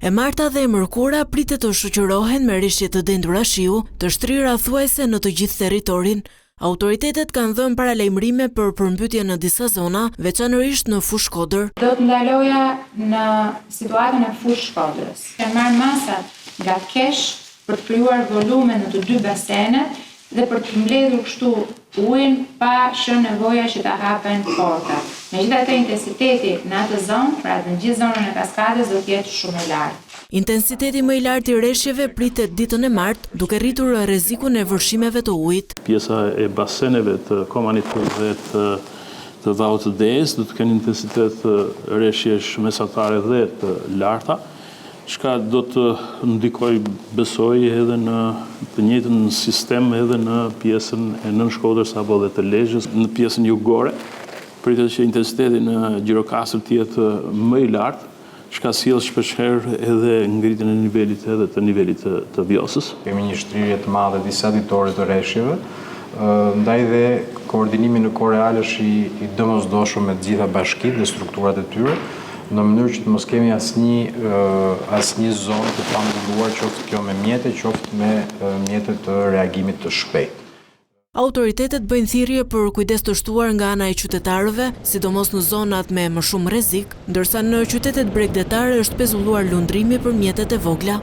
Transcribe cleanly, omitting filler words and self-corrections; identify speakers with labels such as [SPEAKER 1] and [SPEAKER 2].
[SPEAKER 1] E marta dhe e mërkura pritet të shoqërohen me rishje të dendura shiu, të shtrira thuajse në të gjithë territorin. Autoritetet kanë dhënë paralajmërime për përmbytje në disa zona, veçanërisht në fushë Shkodër.
[SPEAKER 2] Do të ndaloja në situatën e fushë Shkodrës. E marr masat nga kesh për të krijuar volume në të dy basenet dhe për të mbledhur kështu ujin pa shënë nevoja që ta hapen portat. Megjithatë, intensiteti në atë zonë, pra në gjithë zonën e Kaskadës, do të jetë shumë i lartë.
[SPEAKER 1] Intensiteti më i lartë i rreshjeve pritet ditën e martë, duke rritur rrezikun e vërshimeve të ujit.
[SPEAKER 3] Pjesa e baseneve të Komanit dhe të Dhavut të Dejes do të kenë intensitet rreshjesh mesatare dhe të larta, çka do të ndikoj, besoj, edhe në të njëjtën sistem edhe në pjesën e Nën Shkodrës apo dhe të Lezhës. Në pjesën jugore, pritet që intensiteti në Gjirokastër të jetë më i lartë, çka sjell shpeshherë edhe ngritjen e nivelit edhe të nivelit të Vjosës.
[SPEAKER 4] Kemi një shtrirje të madhe disa ditore të rreshjeve, ndaj dhe koordinimi në kohë reale është i domosdoshëm me të gjitha bashkitë dhe strukturat e tyre, në mënyrë që të mos kemi asnjë zonë të pambulluar, qoftë kjo me mjete, qoftë me mjete të reagimit të shpejtë.
[SPEAKER 1] Autoritetet bëjnë thirrje për kujdes të shtuar nga ana e qytetarëve, sidomos në zonat me më shumë rrezik, ndërsa në qytetet bregdetare është pezulluar lundrimi për mjetet e vogla.